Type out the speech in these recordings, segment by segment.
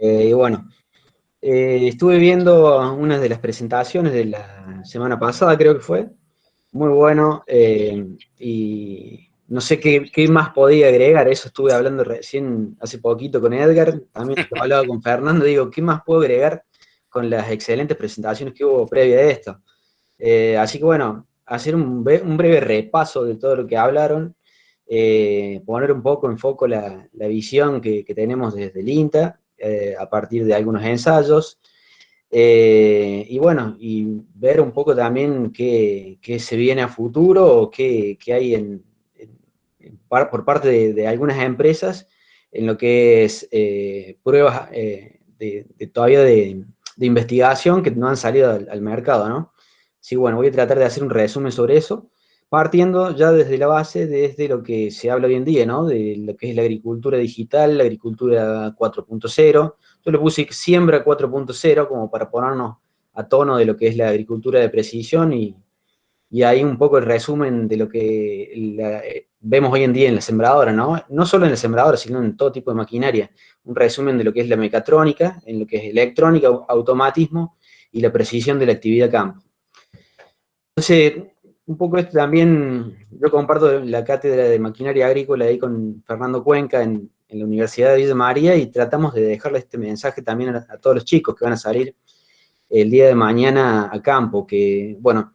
Y bueno, estuve viendo una de las presentaciones de la semana pasada, creo que fue, muy bueno, y no sé qué más podía agregar, eso estuve hablando recién hace poquito con Edgar, también lo hablaba con Fernando, digo, ¿qué más puedo agregar con las excelentes presentaciones que hubo previa a esto? Así que bueno, hacer un breve repaso de todo lo que hablaron, poner un poco en foco la visión que tenemos desde el INTA, a partir de algunos ensayos, y bueno, y ver un poco también qué se viene a futuro o qué hay por parte de algunas empresas en lo que es pruebas todavía de investigación que no han salido al mercado, ¿no? Sí, bueno, voy a tratar de hacer un resumen sobre eso, partiendo ya desde la base, desde lo que se habla hoy en día, ¿no? De lo que es la agricultura digital, la agricultura 4.0. Yo le puse siembra 4.0 como para ponernos a tono de lo que es la agricultura de precisión y ahí un poco el resumen de lo que vemos hoy en día en la sembradora, ¿no? No solo en la sembradora, sino en todo tipo de maquinaria. Un resumen de lo que es la mecatrónica, en lo que es electrónica, automatismo y la precisión de la actividad campo. Entonces, un poco esto también, yo comparto la cátedra de maquinaria agrícola ahí con Fernando Cuenca en la Universidad de Villa María y tratamos de dejarle este mensaje también a todos los chicos que van a salir el día de mañana a campo, que, bueno,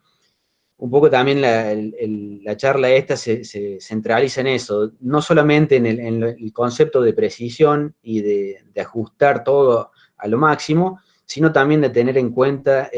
un poco también la charla esta se centraliza en eso, no solamente en el concepto de precisión y de ajustar todo a lo máximo, sino también de tener en cuenta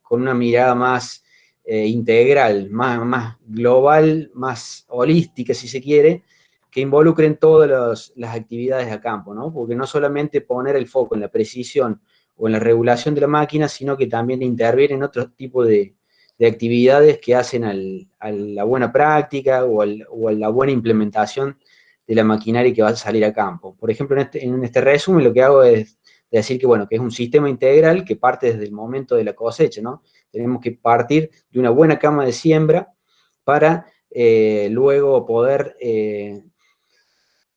con una mirada más integral, más global, más holística, si se quiere, que involucren todas las actividades a campo, ¿no? Porque no solamente poner el foco en la precisión o en la regulación de la máquina, sino que también interviene en otro tipo de actividades que hacen a la buena práctica o a la buena implementación de la maquinaria que va a salir a campo. Por ejemplo, en este resumen lo que hago es decir que, bueno, que es un sistema integral que parte desde el momento de la cosecha, ¿no? Tenemos que partir de una buena cama de siembra para luego poder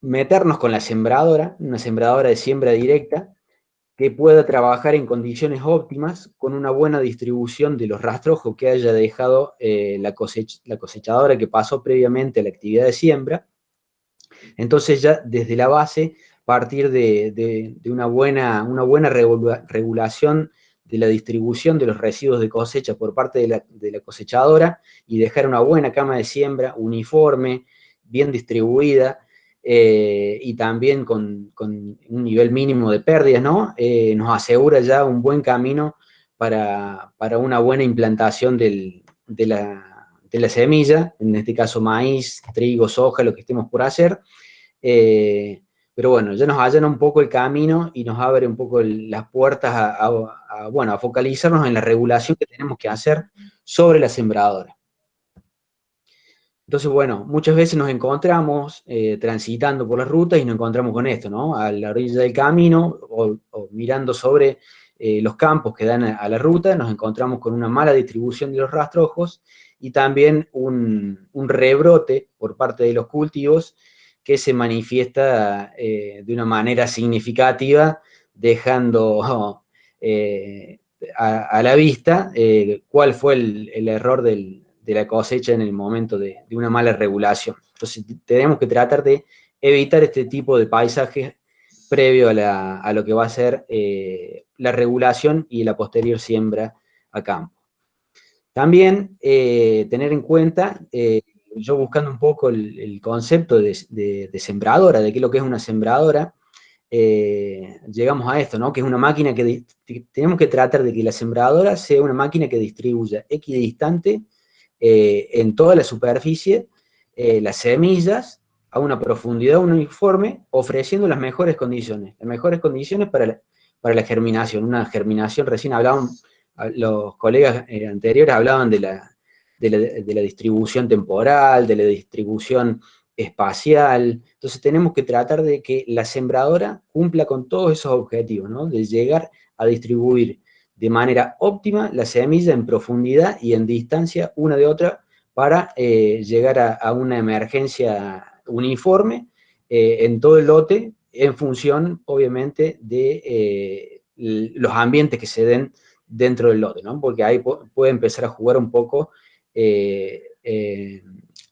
meternos con la sembradora, una sembradora de siembra directa, que pueda trabajar en condiciones óptimas con una buena distribución de los rastrojos que haya dejado la cosechadora que pasó previamente a la actividad de siembra. Entonces ya desde la base partir de una buena regulación de la distribución de los residuos de cosecha por parte de la cosechadora y dejar una buena cama de siembra uniforme, bien distribuida, y también con un nivel mínimo de pérdidas, ¿no? Nos asegura ya un buen camino para una buena implantación de la semilla, en este caso maíz, trigo, soja, lo que estemos por hacer. Pero bueno, ya nos allana un poco el camino y nos abre un poco las puertas bueno, a focalizarnos en la regulación que tenemos que hacer sobre la sembradora. Entonces, bueno, muchas veces nos encontramos transitando por las rutas y nos encontramos con esto, ¿no? A la orilla del camino o mirando sobre los campos que dan a la ruta, nos encontramos con una mala distribución de los rastrojos y también un rebrote por parte de los cultivos que se manifiesta de una manera significativa, dejando a la vista cuál fue el error de la cosecha en el momento de una mala regulación. Entonces tenemos que tratar de evitar este tipo de paisajes previo a lo que va a ser la regulación y la posterior siembra a campo. También tener en cuenta, yo buscando un poco el concepto de sembradora, de qué es lo que es una sembradora, llegamos a esto, ¿no? Que es una máquina que tenemos que tratar de que la sembradora sea una máquina que distribuya equidistante en toda la superficie las semillas a una profundidad uniforme, ofreciendo las mejores condiciones para la germinación. Una germinación, recién hablaban, los colegas anteriores hablaban de la distribución temporal, de la distribución espacial. Entonces tenemos que tratar de que la sembradora cumpla con todos esos objetivos, ¿no? De llegar a distribuir de manera óptima la semilla en profundidad y en distancia una de otra para llegar a una emergencia uniforme en todo el lote en función, obviamente, de los ambientes que se den dentro del lote, ¿no? Porque ahí puede empezar a jugar un poco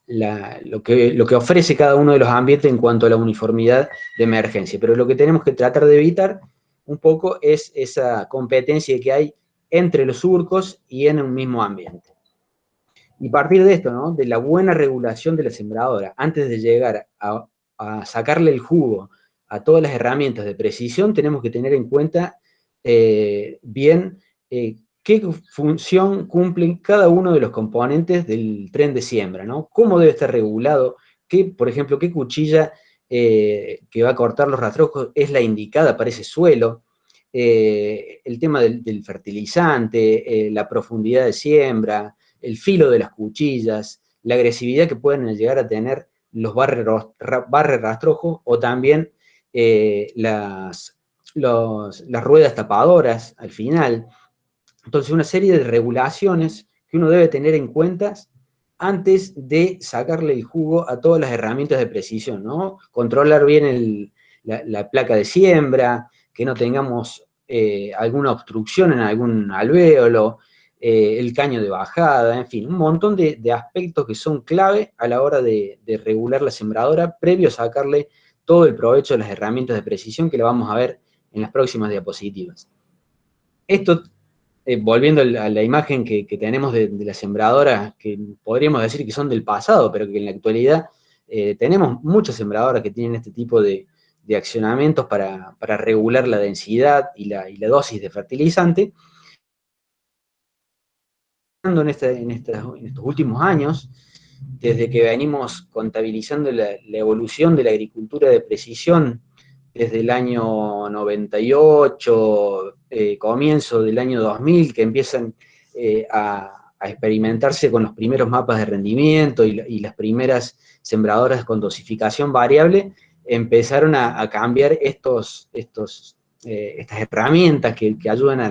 lo que ofrece cada uno de los ambientes en cuanto a la uniformidad de emergencia. Pero lo que tenemos que tratar de evitar un poco es esa competencia que hay entre los surcos y en un mismo ambiente. Y partir de esto, ¿no? De la buena regulación de la sembradora, antes de llegar a sacarle el jugo a todas las herramientas de precisión, tenemos que tener en cuenta bien qué función cumplen cada uno de los componentes del tren de siembra, ¿no? Cómo debe estar regulado, por ejemplo, qué cuchilla que va a cortar los rastrojos es la indicada para ese suelo, el tema del fertilizante, la profundidad de siembra, el filo de las cuchillas, la agresividad que pueden llegar a tener los barre rastrojos o también las ruedas tapadoras al final. Entonces, una serie de regulaciones que uno debe tener en cuenta antes de sacarle el jugo a todas las herramientas de precisión, ¿no? Controlar bien la placa de siembra, que no tengamos alguna obstrucción en algún alvéolo, el caño de bajada, en fin, un montón de aspectos que son clave a la hora de regular la sembradora, previo a sacarle todo el provecho de las herramientas de precisión que lo vamos a ver en las próximas diapositivas. Esto, volviendo a la imagen que tenemos de la sembradora, que podríamos decir que son del pasado, pero que en la actualidad tenemos muchas sembradoras que tienen este tipo de accionamientos para regular la densidad y la dosis de fertilizante. En estos últimos años, desde que venimos contabilizando la evolución de la agricultura de precisión desde el año 98, comienzo del año 2000, que empiezan a experimentarse con los primeros mapas de rendimiento y las primeras sembradoras con dosificación variable, empezaron a cambiar estas herramientas que ayudan a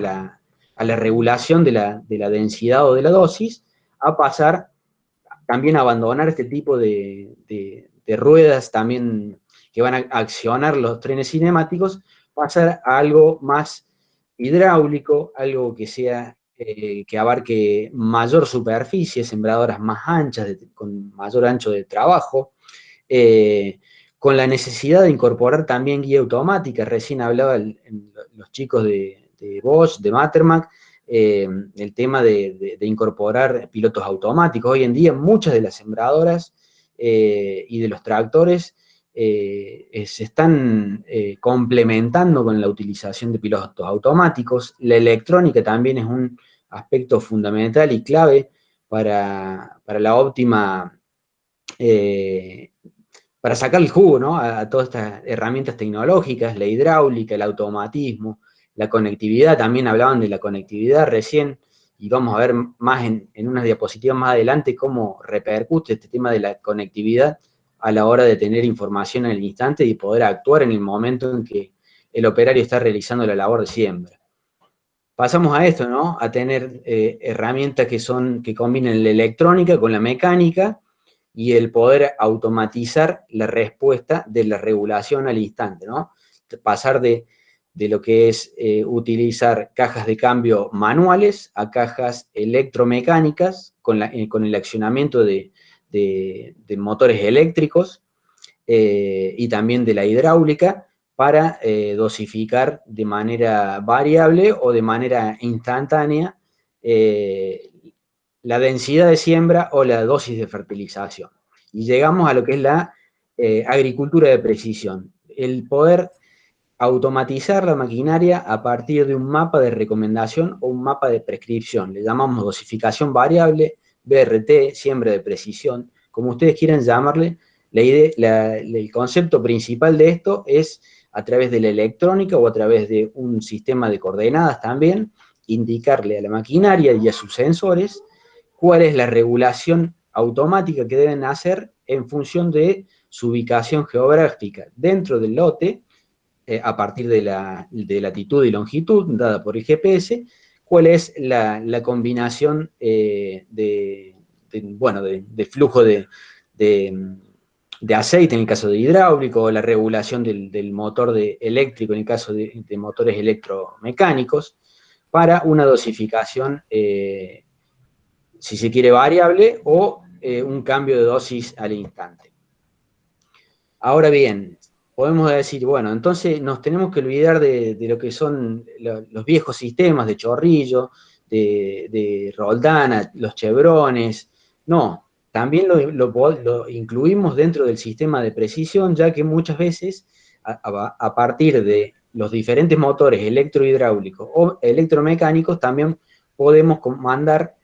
la regulación de la densidad o de la dosis, a pasar también a abandonar este tipo de ruedas también que van a accionar los trenes cinemáticos, pasar a algo más hidráulico, algo que sea que abarque mayor superficie, sembradoras más anchas, con mayor ancho de trabajo, con la necesidad de incorporar también guía automática. Recién hablaba los chicos de Bosch, de Matermac, el tema de incorporar pilotos automáticos. Hoy en día muchas de las sembradoras y de los tractores se están complementando con la utilización de pilotos automáticos. La electrónica también es un aspecto fundamental y clave para la óptima, para sacar el jugo, ¿no? A todas estas herramientas tecnológicas, la hidráulica, el automatismo, la conectividad. También hablaban de la conectividad recién, y vamos a ver más en unas diapositivas más adelante cómo repercute este tema de la conectividad a la hora de tener información en el instante y poder actuar en el momento en que el operario está realizando la labor de siembra. Pasamos a esto, ¿no? A tener herramientas que combinen la electrónica con la mecánica y el poder automatizar la respuesta de la regulación al instante, ¿no? Pasar de lo que es utilizar cajas de cambio manuales a cajas electromecánicas con el accionamiento de motores eléctricos y también de la hidráulica para dosificar de manera variable o de manera instantánea la densidad de siembra o la dosis de fertilización. Y llegamos a lo que es la agricultura de precisión, el poder automatizar la maquinaria a partir de un mapa de recomendación o un mapa de prescripción. Le llamamos dosificación variable, BRT, siembra de precisión, como ustedes quieran llamarle. El concepto principal de esto es a través de la electrónica o a través de un sistema de coordenadas también, indicarle a la maquinaria y a sus sensores cuál es la regulación automática que deben hacer en función de su ubicación geográfica dentro del lote, a partir de latitud y longitud dada por el GPS, cuál es la combinación de flujo de de aceite en el caso de hidráulico, o la regulación del motor eléctrico en el caso de motores electromecánicos, para una dosificación, si se quiere, variable o un cambio de dosis al instante. Ahora bien, podemos decir, bueno, entonces nos tenemos que olvidar de lo que son los viejos sistemas de chorrillo, de Roldán, los chevrones. No, también lo incluimos dentro del sistema de precisión, ya que muchas veces, a partir de los diferentes motores electrohidráulicos o electromecánicos, también podemos comandar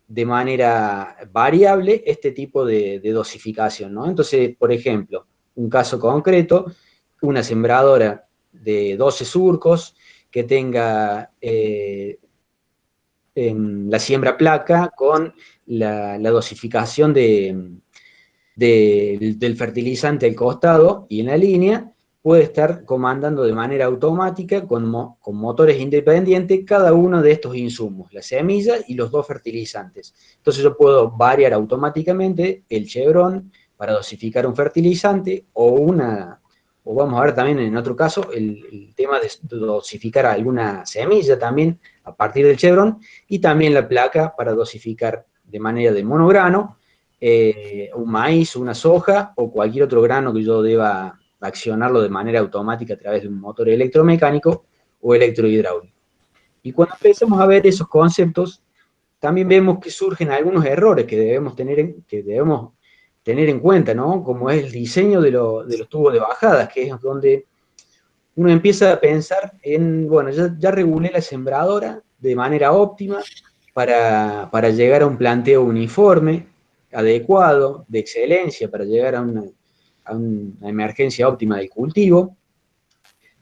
de manera variable este tipo de dosificación, ¿no? Entonces, por ejemplo, un caso concreto, una sembradora de 12 surcos que tenga la siembra placa con la dosificación del fertilizante al costado y en la línea, puede estar comandando de manera automática con motores independientes cada uno de estos insumos, la semilla y los dos fertilizantes. Entonces yo puedo variar automáticamente el chevron para dosificar un fertilizante o vamos a ver también en otro caso el tema de dosificar alguna semilla también a partir del chevron, y también la placa para dosificar de manera de monograno un maíz, una soja o cualquier otro grano que yo deba accionarlo de manera automática a través de un motor electromecánico o electrohidráulico. Y cuando empezamos a ver esos conceptos, también vemos que surgen algunos errores que debemos tener en cuenta, ¿no? Como es el diseño de los tubos de bajadas, que es donde uno empieza a pensar en, bueno, ya regulé la sembradora de manera óptima para llegar a un planteo uniforme, adecuado, de excelencia, para llegar a una emergencia óptima del cultivo.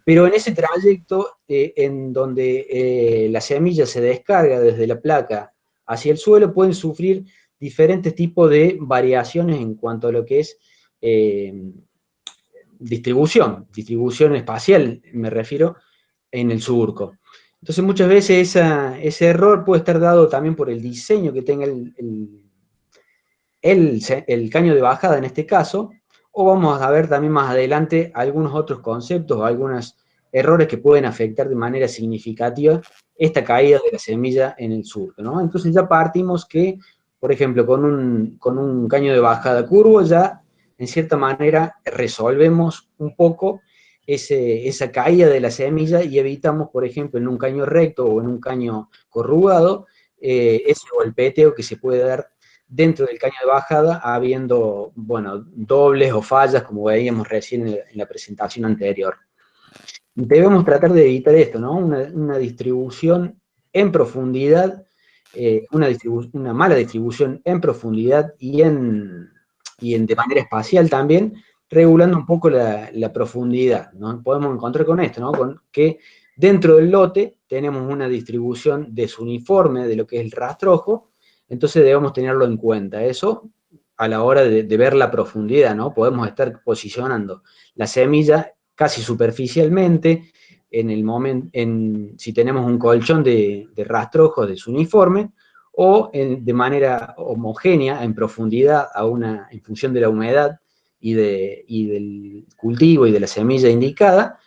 Pero en ese trayecto, en donde la semilla se descarga desde la placa hacia el suelo, pueden sufrir diferentes tipos de variaciones en cuanto a lo que es distribución espacial, me refiero, en el surco. Entonces muchas veces ese error puede estar dado también por el diseño que tenga el caño de bajada en este caso, o vamos a ver también más adelante algunos otros conceptos o algunos errores que pueden afectar de manera significativa esta caída de la semilla en el surco, ¿no? Entonces ya partimos que, por ejemplo, con un caño de bajada curvo ya, en cierta manera, resolvemos un poco esa caída de la semilla y evitamos, por ejemplo, en un caño recto o en un caño corrugado, ese golpeteo que se puede dar dentro del caño de bajada, habiendo, bueno, dobles o fallas, como veíamos recién en la presentación anterior. Debemos tratar de evitar esto, ¿no? Una distribución en profundidad, una mala distribución en profundidad de manera espacial también, regulando un poco la profundidad, ¿no? Podemos encontrar con esto, ¿no? Con que dentro del lote tenemos una distribución desuniforme de lo que es el rastrojo, entonces debemos tenerlo en cuenta. Eso a la hora de ver la profundidad, ¿no? Podemos estar posicionando la semilla casi superficialmente, si tenemos un colchón de rastrojos desuniforme, o de manera homogénea, en profundidad, en función de la humedad y del cultivo y de la semilla indicada,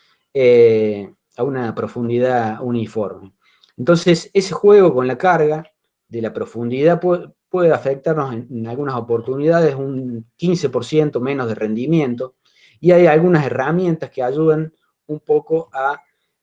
a una profundidad uniforme. Entonces, ese juego con la carga de la profundidad puede afectarnos en algunas oportunidades un 15% menos de rendimiento, y hay algunas herramientas que ayudan un poco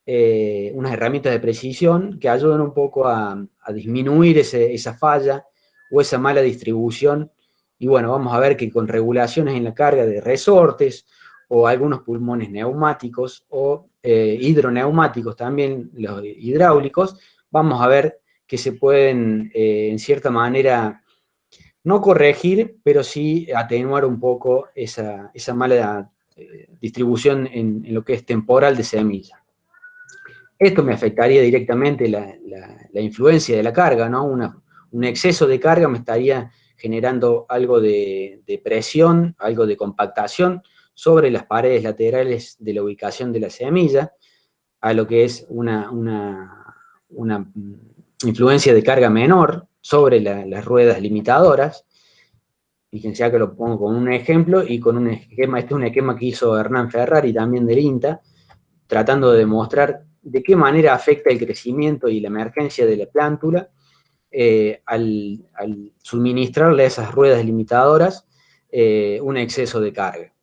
unas herramientas de precisión que ayudan un poco a disminuir esa falla o esa mala distribución. Y bueno, vamos a ver que con regulaciones en la carga de resortes o algunos pulmones neumáticos o hidroneumáticos también, los hidráulicos, vamos a ver que se pueden, en cierta manera, no corregir, pero sí atenuar un poco esa mala distribución en lo que es temporal de semilla. Esto me afectaría directamente la influencia de la carga, ¿no? Un exceso de carga me estaría generando algo de presión, algo de compactación sobre las paredes laterales de la ubicación de la semilla, a lo que es una influencia de carga menor sobre las ruedas limitadoras. Fíjense acá lo pongo con un ejemplo y con un esquema, este es un esquema que hizo Hernán Ferrari también del INTA, tratando de demostrar de qué manera afecta el crecimiento y la emergencia de la plántula al suministrarle a esas ruedas limitadoras un exceso de carga.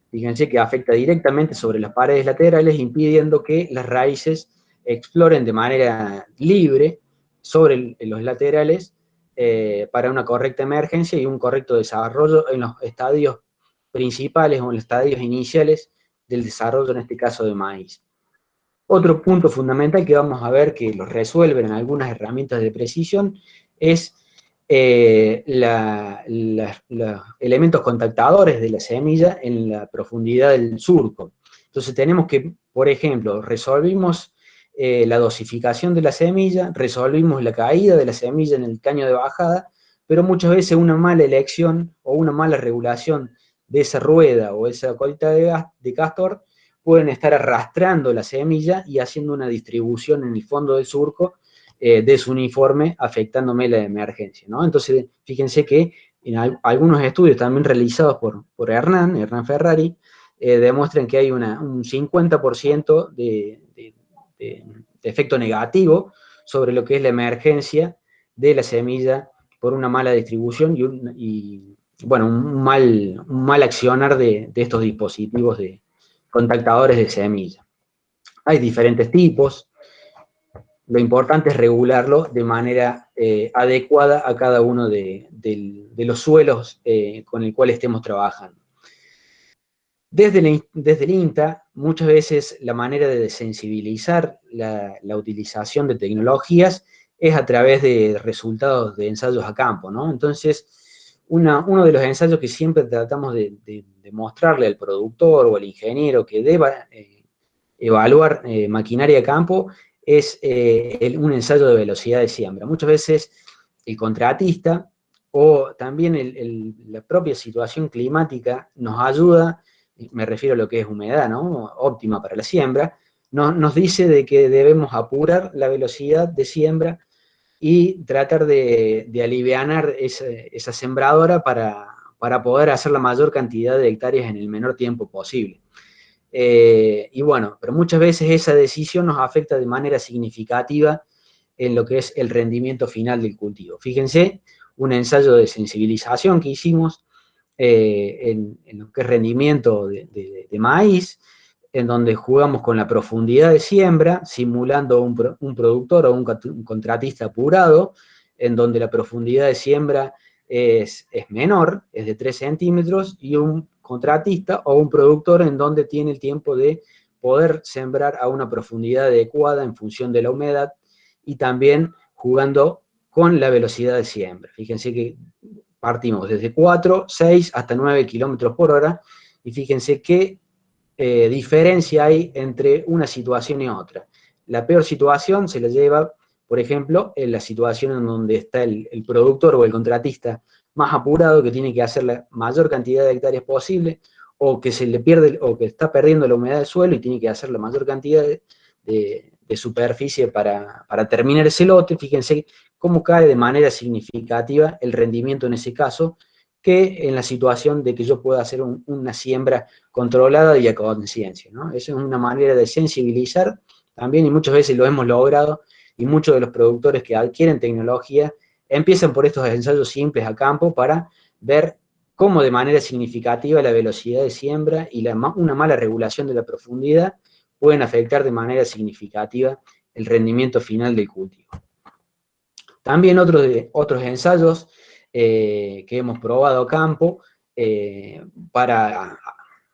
Fíjense que afecta directamente sobre las paredes laterales, impidiendo que las raíces exploren de manera libre sobre los laterales para una correcta emergencia y un correcto desarrollo en los estadios principales o en los estadios iniciales del desarrollo, en este caso de maíz. Otro punto fundamental que vamos a ver que lo resuelven en algunas herramientas de precisión es los elementos contactadores de la semilla en la profundidad del surco. Entonces tenemos que, por ejemplo, resolvimos la dosificación de la semilla, resolvimos la caída de la semilla en el caño de bajada, pero muchas veces una mala elección o una mala regulación de esa rueda o esa colita de castor pueden estar arrastrando la semilla y haciendo una distribución en el fondo del surco desuniforme, afectándome la emergencia, ¿no? Entonces, fíjense que en algunos estudios también realizados por Hernán Ferrari, demuestran que hay un 50% de efecto negativo sobre lo que es la emergencia de la semilla por una mala distribución y bueno, un mal accionar de estos dispositivos de contactadores de semilla. Hay diferentes tipos, lo importante es regularlo de manera adecuada a cada uno de los suelos con el cual estemos trabajando. Desde el INTA, muchas veces la manera de sensibilizar la utilización de tecnologías es a través de resultados de ensayos a campo, ¿no? Entonces, uno de los ensayos que siempre tratamos de mostrarle al productor o al ingeniero que deba evaluar maquinaria a campo es un ensayo de velocidad de siembra. Muchas veces el contratista o también la propia situación climática nos ayuda, me refiero a lo que es humedad, ¿no? Óptima para la siembra, nos dice de que debemos apurar la velocidad de siembra y tratar de alivianar esa sembradora para poder hacer la mayor cantidad de hectáreas en el menor tiempo posible. Y bueno, pero muchas veces esa decisión nos afecta de manera significativa en lo que es el rendimiento final del cultivo. Fíjense, un ensayo de sensibilización que hicimos en lo que es rendimiento de maíz, en donde jugamos con la profundidad de siembra, simulando un productor o un contratista apurado, en donde la profundidad de siembra es menor, es de 3 centímetros, y un contratista o un productor en donde tiene el tiempo de poder sembrar a una profundidad adecuada en función de la humedad y también jugando con la velocidad de siembra. Fíjense que partimos desde 4, 6 hasta 9 kilómetros por hora y fíjense qué diferencia hay entre una situación y otra. La peor situación se la lleva, por ejemplo, en la situación en donde está el productor o el contratista más apurado, que tiene que hacer la mayor cantidad de hectáreas posible, o que se le pierde, o que está perdiendo la humedad del suelo y tiene que hacer la mayor cantidad de superficie para terminar ese lote. Fíjense cómo cae de manera significativa el rendimiento en ese caso, que en la situación de que yo pueda hacer una siembra controlada y a conciencia, ¿no? Eso es una manera de sensibilizar también, y muchas veces lo hemos logrado, y muchos de los productores que adquieren tecnología empiezan por estos ensayos simples a campo para ver cómo de manera significativa la velocidad de siembra y una mala regulación de la profundidad pueden afectar de manera significativa el rendimiento final del cultivo. También otros ensayos que hemos probado a campo para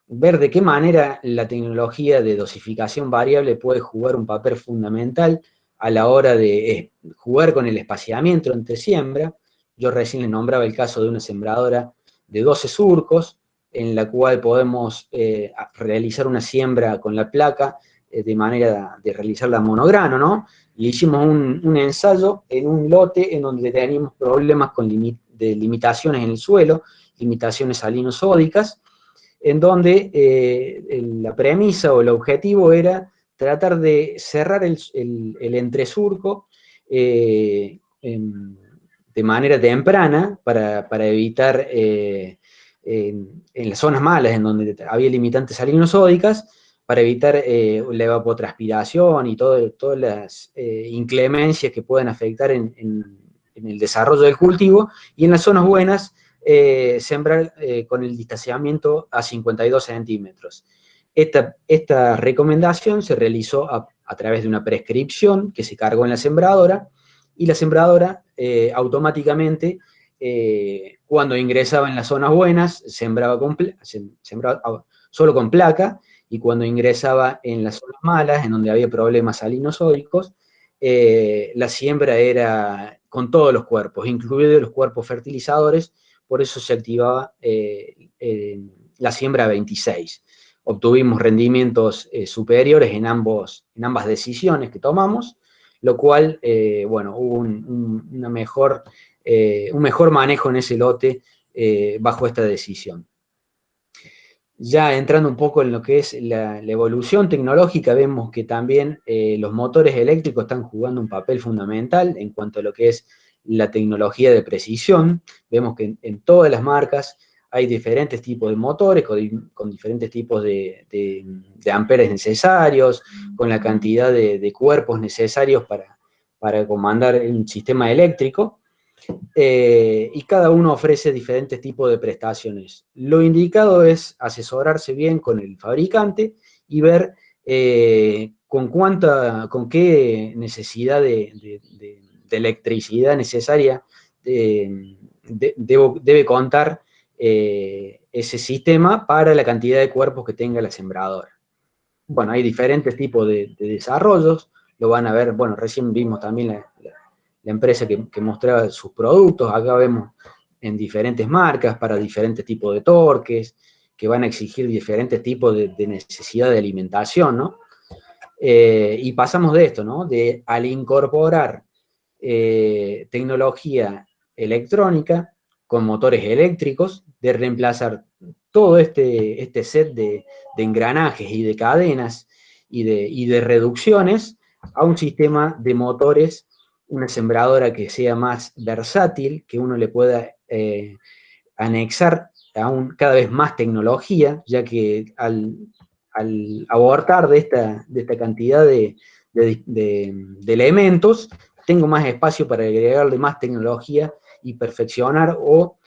ver de qué manera la tecnología de dosificación variable puede jugar un papel fundamental a la hora de jugar con el espaciamiento entre siembra. Yo recién les nombraba el caso de una sembradora de 12 surcos, en la cual podemos realizar una siembra con la placa de manera de realizarla monograno, ¿no? Y hicimos un ensayo en un lote en donde teníamos problemas de limitaciones en el suelo, limitaciones salinosódicas, en donde la premisa o el objetivo era tratar de cerrar el entresurco de manera temprana para evitar en las zonas malas, en donde había limitantes salinosódicas, para evitar la evapotranspiración y todas las inclemencias que pueden afectar en el desarrollo del cultivo, y en las zonas buenas sembrar con el distanciamiento a 52 centímetros. Esta recomendación se realizó a través de una prescripción que se cargó en la sembradora, y la sembradora automáticamente, cuando ingresaba en las zonas buenas, sembraba solo con placa, y cuando ingresaba en las zonas malas, en donde había problemas salinosódicos, la siembra era con todos los cuerpos, incluidos los cuerpos fertilizadores. Por eso se activaba la siembra 26. Obtuvimos rendimientos superiores en ambas decisiones que tomamos, lo cual, bueno, hubo un mejor manejo en ese lote bajo esta decisión. Ya entrando un poco en lo que es la evolución tecnológica, vemos que también los motores eléctricos están jugando un papel fundamental en cuanto a lo que es la tecnología de precisión. Vemos que en todas las marcas hay diferentes tipos de motores, con diferentes tipos de amperes necesarios, con la cantidad de cuerpos necesarios para comandar un sistema eléctrico. Y cada uno ofrece diferentes tipos de prestaciones. Lo indicado es asesorarse bien con el fabricante y ver con qué necesidad de electricidad necesaria debe contar ese sistema para la cantidad de cuerpos que tenga la sembradora. Bueno, hay diferentes tipos de desarrollos, lo van a ver, bueno, recién vimos también la empresa que mostraba sus productos. Acá vemos en diferentes marcas, para diferentes tipos de torques, que van a exigir diferentes tipos de necesidad de alimentación, ¿no? Y pasamos de esto, ¿no? Al incorporar tecnología electrónica con motores eléctricos, de reemplazar todo este set de engranajes y de cadenas y de reducciones a un sistema de motores, una sembradora que sea más versátil, que uno le pueda anexar aún cada vez más tecnología, ya que al abortar de esta cantidad de elementos, tengo más espacio para agregarle más tecnología y perfeccionar o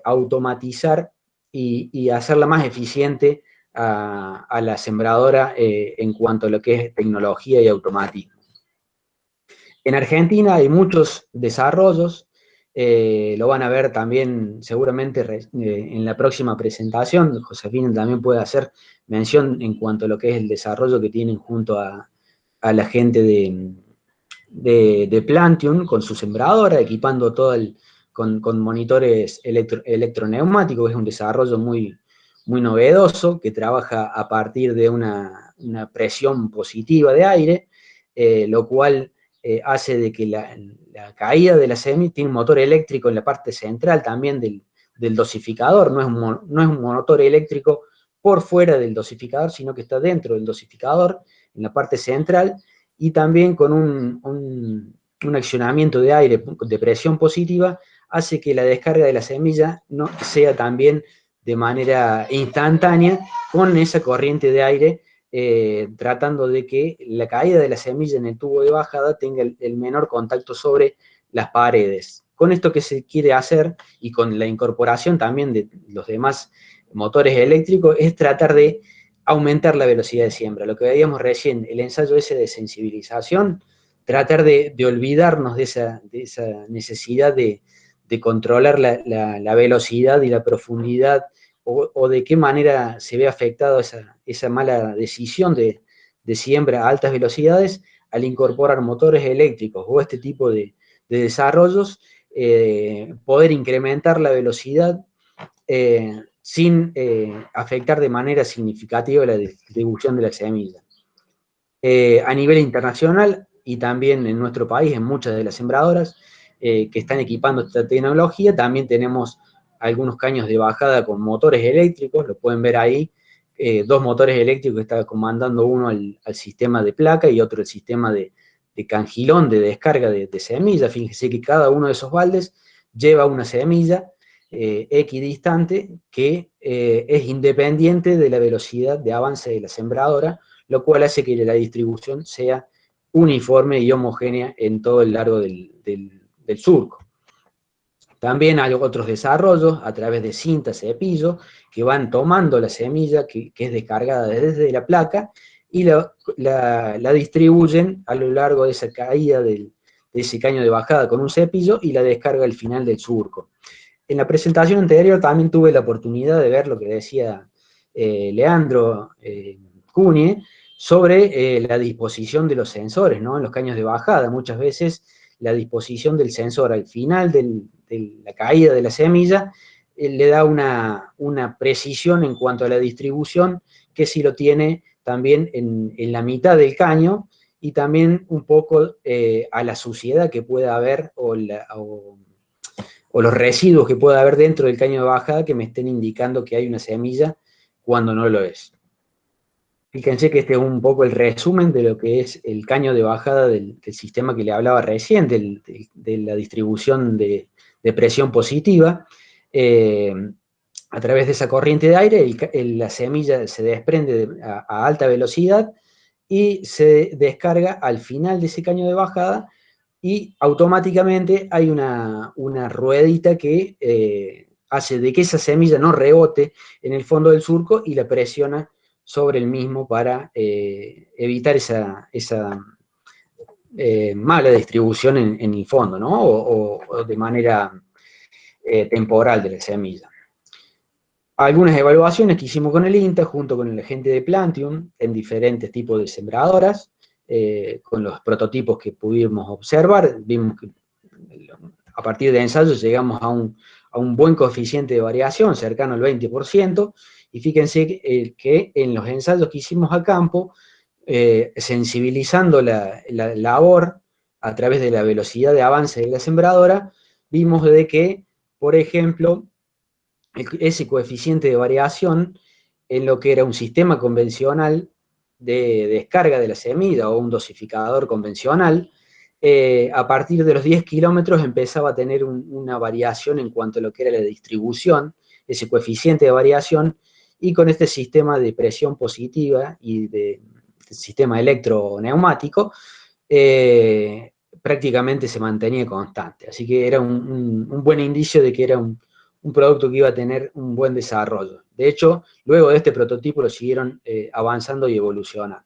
automatizar y hacerla más eficiente a la sembradora en cuanto a lo que es tecnología y automatismo. En Argentina hay muchos desarrollos, lo van a ver también seguramente en la próxima presentación. Josefina también puede hacer mención en cuanto a lo que es el desarrollo que tienen junto a la gente de Plantium con su sembradora, equipando con monitores electroneumáticos. Es un desarrollo muy, muy novedoso, que trabaja a partir de una presión positiva de aire, lo cual hace de que la caída de la semilla tiene un motor eléctrico en la parte central también del dosificador. No es un motor eléctrico por fuera del dosificador, sino que está dentro del dosificador, en la parte central, y también con un accionamiento de aire de presión positiva, hace que la descarga de la semilla no sea también de manera instantánea con esa corriente de aire, tratando de que la caída de la semilla en el tubo de bajada tenga el menor contacto sobre las paredes. Con esto que se quiere hacer, y con la incorporación también de los demás motores eléctricos, es tratar de aumentar la velocidad de siembra. Lo que veíamos recién, el ensayo ese de sensibilización, tratar de olvidarnos de esa necesidad de controlar la velocidad y la profundidad, o de qué manera se ve afectada esa mala decisión de siembra a altas velocidades al incorporar motores eléctricos o este tipo de desarrollos, poder incrementar la velocidad sin afectar de manera significativa la distribución de la semilla. A nivel internacional y también en nuestro país, en muchas de las sembradoras que están equipando esta tecnología, también tenemos algunos caños de bajada con motores eléctricos. Lo pueden ver ahí, dos motores eléctricos que está comandando uno al sistema de placa y otro el sistema de cangilón de descarga de semilla. Fíjense que cada uno de esos baldes lleva una semilla equidistante que es independiente de la velocidad de avance de la sembradora, lo cual hace que la distribución sea uniforme y homogénea en todo el largo del surco. También hay otros desarrollos a través de cintas cepillo que van tomando la semilla que es descargada desde la placa y la distribuyen a lo largo de esa caída de ese caño de bajada con un cepillo y la descarga al final del surco. En la presentación anterior también tuve la oportunidad de ver lo que decía Leandro Cunye sobre la disposición de los sensores, ¿no? En los caños de bajada. Muchas veces la disposición del sensor al final de la caída de la semilla le da una precisión en cuanto a la distribución que si lo tiene también en la mitad del caño y también un poco a la suciedad que pueda haber o los residuos que pueda haber dentro del caño de bajada que me estén indicando que hay una semilla cuando no lo es. Fíjense que este es un poco el resumen de lo que es el caño de bajada del sistema que le hablaba recién, de la distribución de presión positiva. A través de esa corriente de aire, la semilla se desprende a alta velocidad y se descarga al final de ese caño de bajada y automáticamente hay una ruedita que hace de que esa semilla no rebote en el fondo del surco y la presiona sobre el mismo para evitar esa mala distribución en el fondo, ¿no? O de manera temporal de la semilla. Algunas evaluaciones que hicimos con el INTA junto con el agente de Plantium en diferentes tipos de sembradoras, con los prototipos que pudimos observar, vimos que a partir de ensayos llegamos a un buen coeficiente de variación, cercano al 20%, y fíjense que en los ensayos que hicimos a campo, sensibilizando la labor a través de la velocidad de avance de la sembradora, vimos de que, por ejemplo, ese coeficiente de variación en lo que era un sistema convencional de descarga de la semilla o un dosificador convencional, a partir de los 10 kilómetros empezaba a tener una variación en cuanto a lo que era la distribución, ese coeficiente de variación, y con este sistema de presión positiva y de sistema electroneumático, prácticamente se mantenía constante. Así que era un buen indicio de que era un producto que iba a tener un buen desarrollo. De hecho, luego de este prototipo lo siguieron avanzando y evolucionando.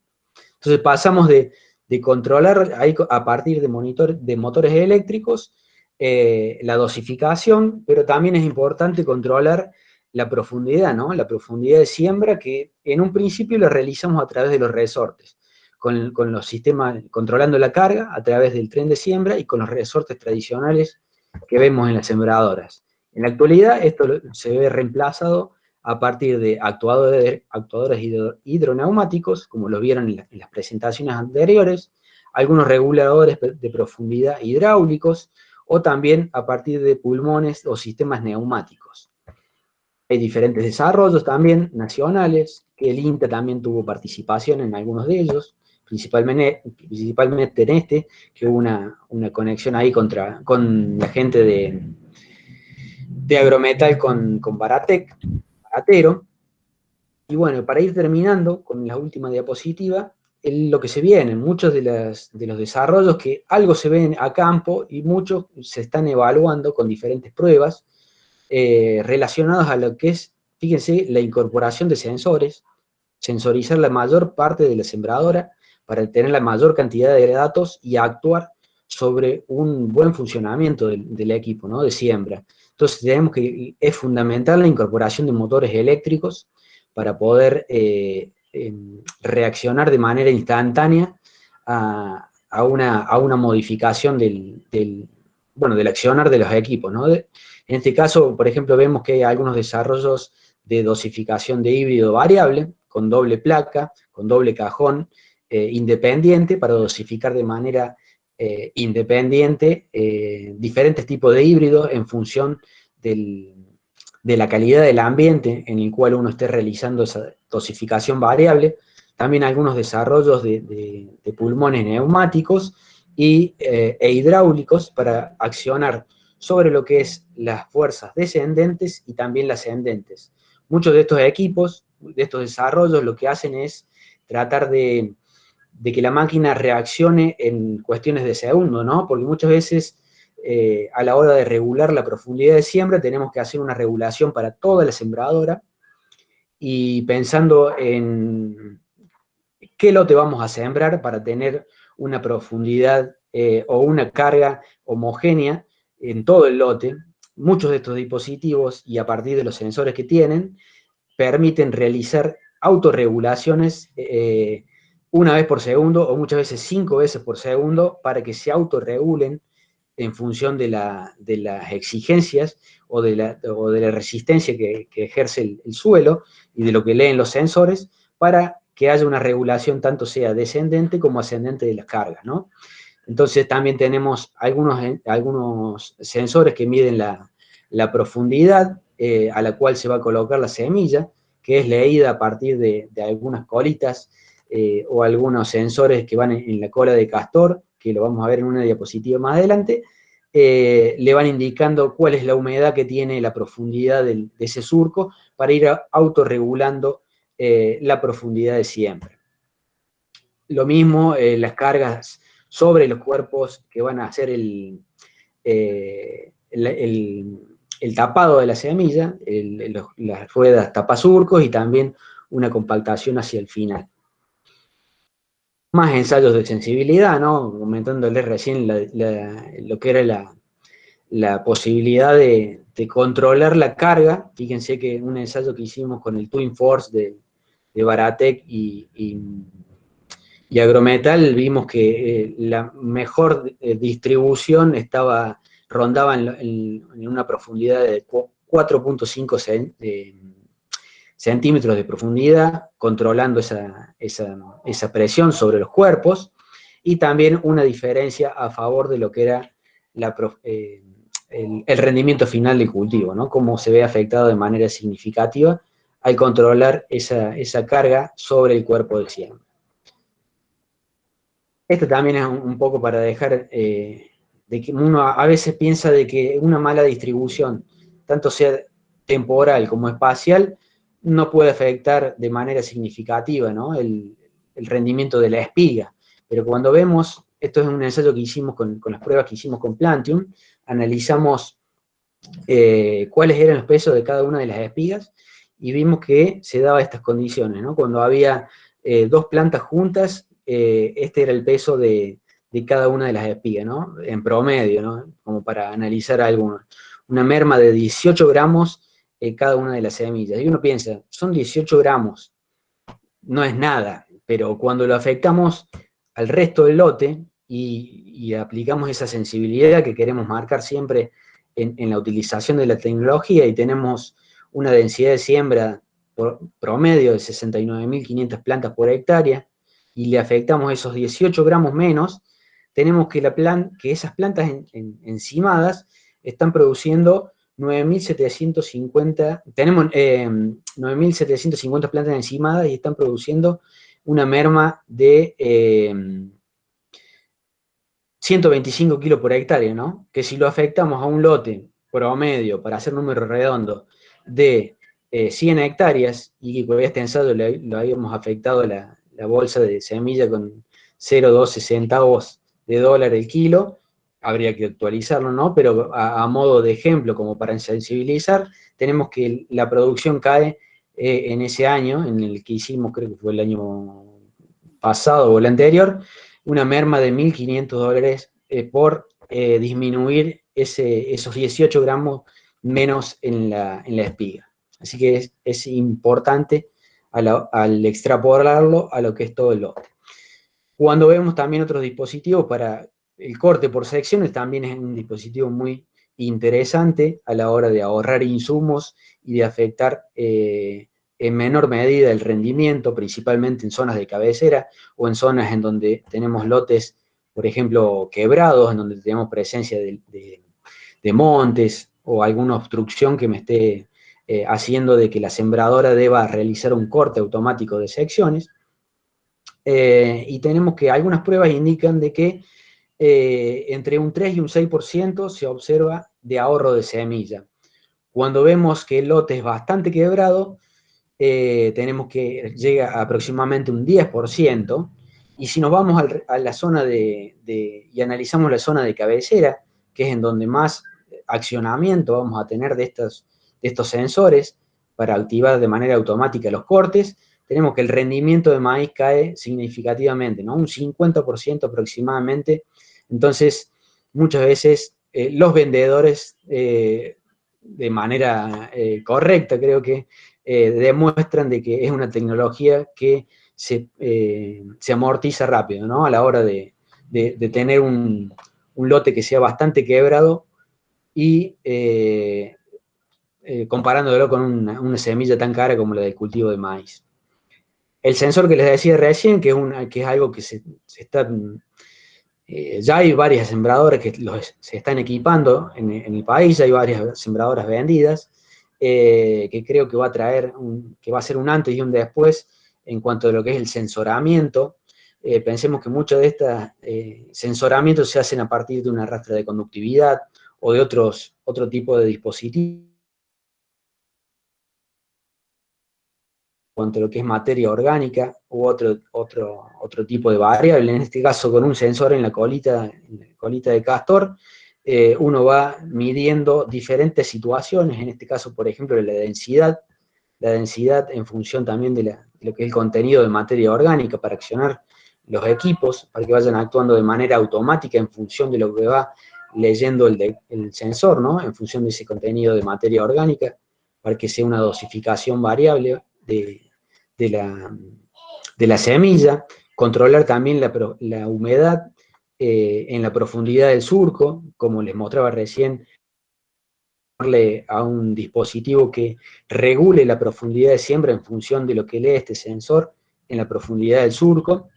Entonces pasamos de controlar ahí, a partir de motores eléctricos la dosificación, pero también es importante controlar la profundidad, ¿no? La profundidad de siembra que en un principio la realizamos a través de los resortes, con los sistemas controlando la carga a través del tren de siembra y con los resortes tradicionales que vemos en las sembradoras. En la actualidad esto se ve reemplazado a partir de actuadores hidroneumáticos, como lo vieron en las presentaciones anteriores, algunos reguladores de profundidad hidráulicos, o también a partir de pulmones o sistemas neumáticos. Hay diferentes desarrollos también nacionales, que el INTA también tuvo participación en algunos de ellos, principalmente en este, que hubo una conexión ahí con la gente de Agrometal con Baratero. Y bueno, para ir terminando con la última diapositiva, lo que se viene, muchos de los desarrollos que algo se ven a campo y muchos se están evaluando con diferentes pruebas relacionados a lo que es, fíjense, la incorporación de sensores, sensorizar la mayor parte de la sembradora para tener la mayor cantidad de datos y actuar sobre un buen funcionamiento del equipo, ¿no? De siembra. Entonces tenemos que es fundamental la incorporación de motores eléctricos para poder reaccionar de manera instantánea a una modificación del accionar de los equipos, ¿no? En este caso, por ejemplo, vemos que hay algunos desarrollos de dosificación de híbrido variable, con doble placa, con doble cajón, independiente, para dosificar de manera independiente diferentes tipos de híbridos en función de la calidad del ambiente en el cual uno esté realizando esa dosificación variable. También algunos desarrollos de pulmones neumáticos e hidráulicos para accionar sobre lo que es las fuerzas descendentes y también las ascendentes. Muchos de estos equipos, de estos desarrollos, lo que hacen es tratar de que la máquina reaccione en cuestiones de segundo, ¿no? Porque muchas veces a la hora de regular la profundidad de siembra tenemos que hacer una regulación para toda la sembradora y pensando en qué lote vamos a sembrar para tener una profundidad o una carga homogénea en todo el lote. Muchos de estos dispositivos y a partir de los sensores que tienen permiten realizar autorregulaciones una vez por segundo o muchas veces 5 veces por segundo para que se autorregulen en función de las exigencias o de la resistencia que ejerce el suelo y de lo que leen los sensores para que haya una regulación tanto sea descendente como ascendente de las cargas, ¿no? Entonces también tenemos algunos sensores que miden la profundidad a la cual se va a colocar la semilla, que es leída a partir de algunas colitas o algunos sensores que van en la cola de castor, que lo vamos a ver en una diapositiva más adelante, le van indicando cuál es la humedad que tiene la profundidad de ese surco para ir autorregulando la profundidad de siembra. Lo mismo las cargas sobre los cuerpos que van a hacer el tapado de la semilla, las ruedas tapasurcos y también una compactación hacia el final. Más ensayos de sensibilidad, ¿no? Comentándole recién lo que era la posibilidad de controlar la carga. Fíjense que un ensayo que hicimos con el Twin Force de Baratec y Agrometal, vimos que la mejor distribución rondaba en una profundidad de 4.5 centímetros de profundidad, controlando esa presión sobre los cuerpos, y también una diferencia a favor de lo que era el rendimiento final del cultivo, ¿no? Cómo se ve afectado de manera significativa al controlar esa carga sobre el cuerpo del siembra. Esto también es un poco para dejar de que uno a veces piensa de que una mala distribución, tanto sea temporal como espacial, no puede afectar de manera significativa, ¿no? el rendimiento de la espiga. Pero cuando vemos, esto es un ensayo que hicimos con las pruebas que hicimos con Plantium, analizamos cuáles eran los pesos de cada una de las espigas y vimos que se daba estas condiciones, ¿no? Cuando había dos plantas juntas, este era el peso de cada una de las espigas, ¿no? En promedio, ¿no? Como para analizar alguna. Una merma de 18 gramos cada una de las semillas. Y uno piensa, son 18 gramos, no es nada, pero cuando lo afectamos al resto del lote y aplicamos esa sensibilidad que queremos marcar siempre en la utilización de la tecnología y tenemos una densidad de siembra promedio de 69.500 plantas por hectárea y le afectamos esos 18 gramos menos, tenemos que esas plantas encimadas están produciendo 9.750, tenemos 9.750 plantas encimadas y están produciendo una merma de 125 kilos por hectárea, ¿no? Que si lo afectamos a un lote promedio, para hacer número redondo, de 100 hectáreas, y con este ensayo lo habíamos afectado a la bolsa de semilla con 0,12 centavos de dólar el kilo, habría que actualizarlo, ¿no? Pero a modo de ejemplo, como para sensibilizar, tenemos que la producción cae en ese año, en el que hicimos, creo que fue el año pasado o el anterior, una merma de $1.500 por disminuir esos 18 gramos menos en la espiga. Así que es importante al extrapolarlo a lo que es todo el lote. Cuando vemos también otros dispositivos para el corte por secciones, también es un dispositivo muy interesante a la hora de ahorrar insumos y de afectar en menor medida el rendimiento, principalmente en zonas de cabecera o en zonas en donde tenemos lotes, por ejemplo, quebrados, en donde tenemos presencia de montes o alguna obstrucción que me esté haciendo de que la sembradora deba realizar un corte automático de secciones. Y tenemos que algunas pruebas indican de que entre un 3 y un 6% se observa de ahorro de semilla. Cuando vemos que el lote es bastante quebrado, tenemos que llega a aproximadamente un 10%, y si nos vamos a la zona y analizamos la zona de cabecera, que es en donde más accionamiento vamos a tener de estos sensores para activar de manera automática los cortes, tenemos que el rendimiento de maíz cae significativamente, ¿no? Un 50% aproximadamente. Entonces, muchas veces los vendedores, de manera correcta, creo que demuestran de que es una tecnología que se amortiza rápido, ¿no? A la hora de tener un lote que sea bastante quebrado y comparándolo con una semilla tan cara como la del cultivo de maíz. El sensor que les decía recién, que es algo que se está... ya hay varias sembradoras que se están equipando en el país, ya hay varias sembradoras vendidas, que creo que va a traer, que va a ser un antes y un después en cuanto a lo que es el sensoramiento. Pensemos que muchos de estos sensoramientos se hacen a partir de una rastra de conductividad o de otro tipo de dispositivos en cuanto a lo que es materia orgánica u otro tipo de variable, en este caso con un sensor en la colita de castor, uno va midiendo diferentes situaciones, en este caso, por ejemplo, la densidad en función también de lo que es el contenido de materia orgánica para accionar los equipos, para que vayan actuando de manera automática en función de lo que va leyendo el sensor, ¿no? En función de ese contenido de materia orgánica, para que sea una dosificación variable de la semilla, controlar también la humedad en la profundidad del surco, como les mostraba recién, darle a un dispositivo que regule la profundidad de siembra en función de lo que lee este sensor en la profundidad del surco,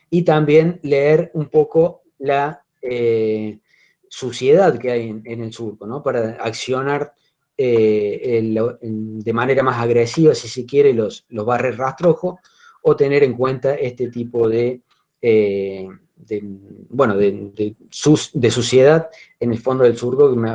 y también leer un poco la suciedad que hay en el surco, ¿no? Para accionar de manera más agresiva, si se quiere, los barres rastrojos, o tener en cuenta este tipo bueno, de suciedad en el fondo del surco, que me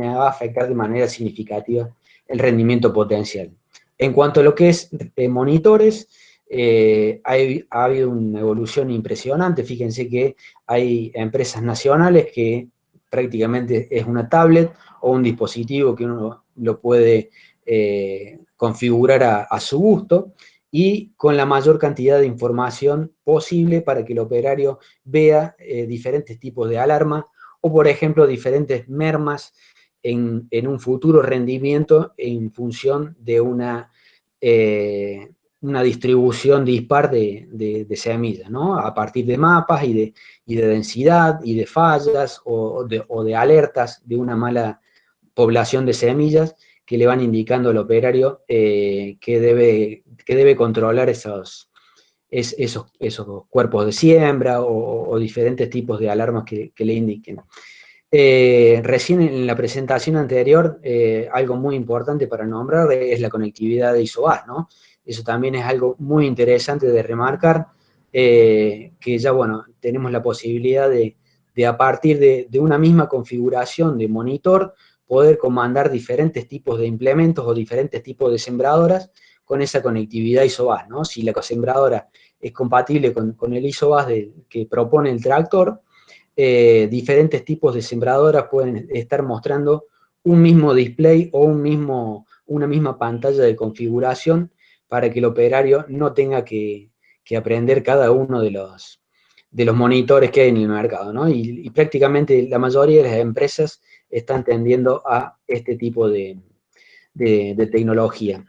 va a afectar de manera significativa el rendimiento potencial. En cuanto a lo que es monitores, ha habido una evolución impresionante. Fíjense que hay empresas nacionales que prácticamente es una tablet o un dispositivo que uno lo puede configurar a su gusto, y con la mayor cantidad de información posible para que el operario vea diferentes tipos de alarma, o por ejemplo diferentes mermas en un futuro rendimiento en función de una distribución dispar de semillas, ¿no? A partir de mapas y de densidad y de fallas o de alertas de una mala población de semillas que le van indicando al operario que debe controlar esos cuerpos de siembra o diferentes tipos de alarmas que le indiquen. Recién en la presentación anterior, algo muy importante para nombrar es la conectividad de ISOBAS, ¿no? Eso también es algo muy interesante de remarcar, que ya, bueno, tenemos la posibilidad de a partir de una misma configuración de monitor, poder comandar diferentes tipos de implementos o diferentes tipos de sembradoras con esa conectividad ISOBAS, ¿no? Si la sembradora es compatible con el ISOBAS que propone el tractor, diferentes tipos de sembradoras pueden estar mostrando un mismo display o una misma pantalla de configuración para que el operario no tenga que aprender cada uno de los monitores que hay en el mercado, ¿no? Y prácticamente la mayoría de las empresas están tendiendo a este tipo de tecnología.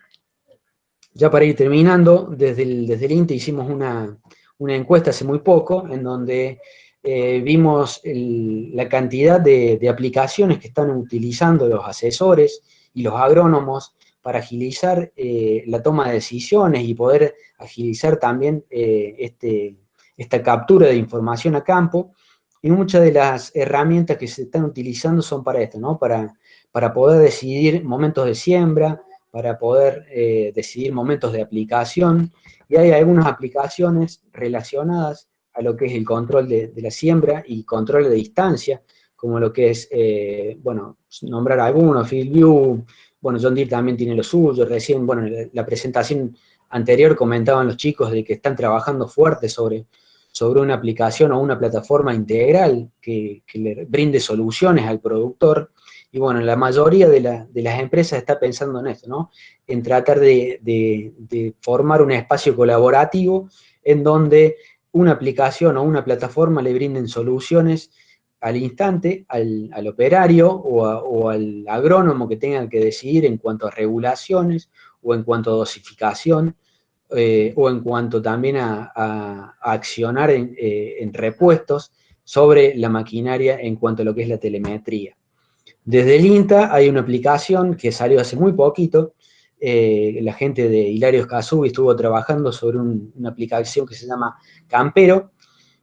Ya para ir terminando, desde el INTE hicimos una encuesta hace muy poco, en donde vimos la cantidad de aplicaciones que están utilizando los asesores y los agrónomos para agilizar la toma de decisiones y poder agilizar también esta captura de información a campo. Y muchas de las herramientas que se están utilizando son para esto, ¿no? Para poder decidir momentos de siembra, para poder decidir momentos de aplicación, y hay algunas aplicaciones relacionadas a lo que es el control de la siembra y control de distancia, como lo que es, bueno, nombrar algunos, FieldView, bueno, John Deere también tiene lo suyo, recién, bueno, la presentación anterior comentaban los chicos de que están trabajando fuerte sobre una aplicación o una plataforma integral que le brinde soluciones al productor. Y bueno, la mayoría de las empresas está pensando en esto, ¿no? En tratar de formar un espacio colaborativo en donde una aplicación o una plataforma le brinden soluciones al instante, al operario o al agrónomo que tenga que decidir en cuanto a regulaciones o en cuanto a dosificación, o en cuanto también a accionar en repuestos sobre la maquinaria en cuanto a lo que es la telemetría. Desde el INTA hay una aplicación que salió hace muy poquito, la gente de Hilario Escasubi estuvo trabajando sobre una aplicación que se llama Campero,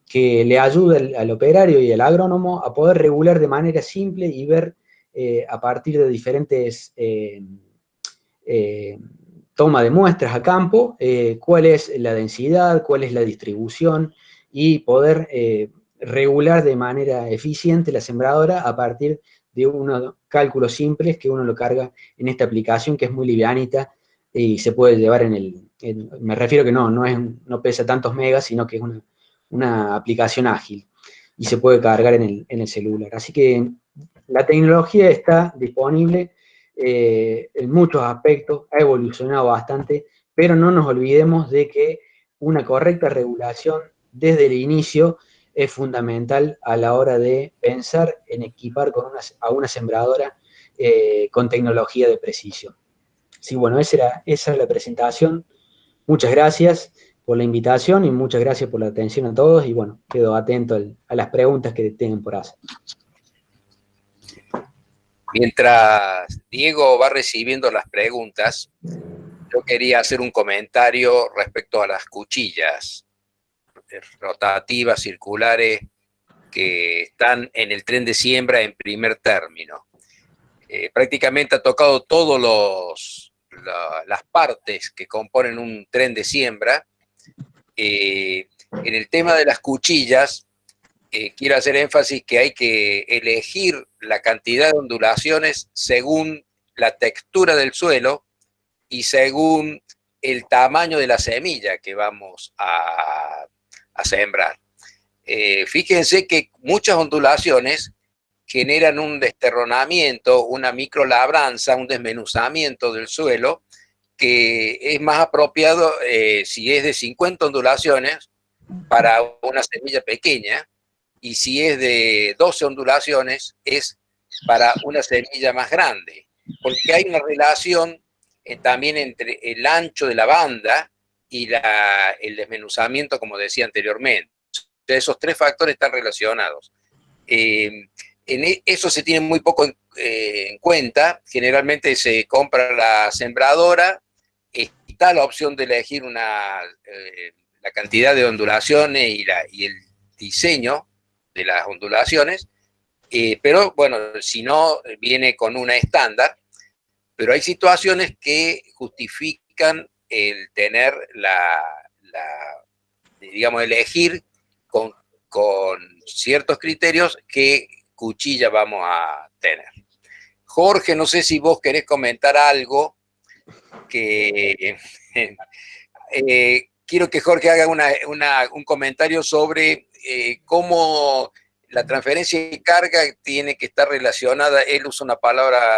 que le ayuda al operario y al agrónomo a poder regular de manera simple y ver a partir de diferentes toma de muestras a campo, cuál es la densidad, cuál es la distribución y poder regular de manera eficiente la sembradora a partir de unos cálculos simples que uno lo carga en esta aplicación que es muy livianita y se puede llevar me refiero que no pesa tantos megas, sino que es una aplicación ágil y se puede cargar en el celular. Así que la tecnología está disponible en muchos aspectos, ha evolucionado bastante, pero no nos olvidemos de que una correcta regulación desde el inicio es fundamental a la hora de pensar en equipar a una sembradora con tecnología de precisión. Sí, bueno, esa es la presentación. Muchas gracias por la invitación y muchas gracias por la atención a todos y bueno, quedo atento a las preguntas que tengan por hacer. Mientras Diego va recibiendo las preguntas, yo quería hacer un comentario respecto a las cuchillas rotativas, circulares, que están en el tren de siembra en primer término. Prácticamente ha tocado todas las partes que componen un tren de siembra. En el tema de las cuchillas, quiero hacer énfasis que hay que elegir la cantidad de ondulaciones según la textura del suelo y según el tamaño de la semilla que vamos a sembrar. Fíjense que muchas ondulaciones generan un desterronamiento, una microlabranza, un desmenuzamiento del suelo, que es más apropiado si es de 50 ondulaciones para una semilla pequeña, y si es de 12 ondulaciones es para una semilla más grande, porque hay una relación también entre el ancho de la banda y el desmenuzamiento, como decía anteriormente. Esos tres factores están relacionados. Eso se tiene muy poco en cuenta. Generalmente se compra la sembradora, está la opción de elegir la cantidad de ondulaciones y el diseño de las ondulaciones, pero bueno, si no, viene con una estándar, pero hay situaciones que justifican el tener digamos, elegir con ciertos criterios qué cuchilla vamos a tener. Jorge, no sé si vos querés comentar algo que... quiero que Jorge haga un comentario sobre cómo la transferencia de carga tiene que estar relacionada, él usa una palabra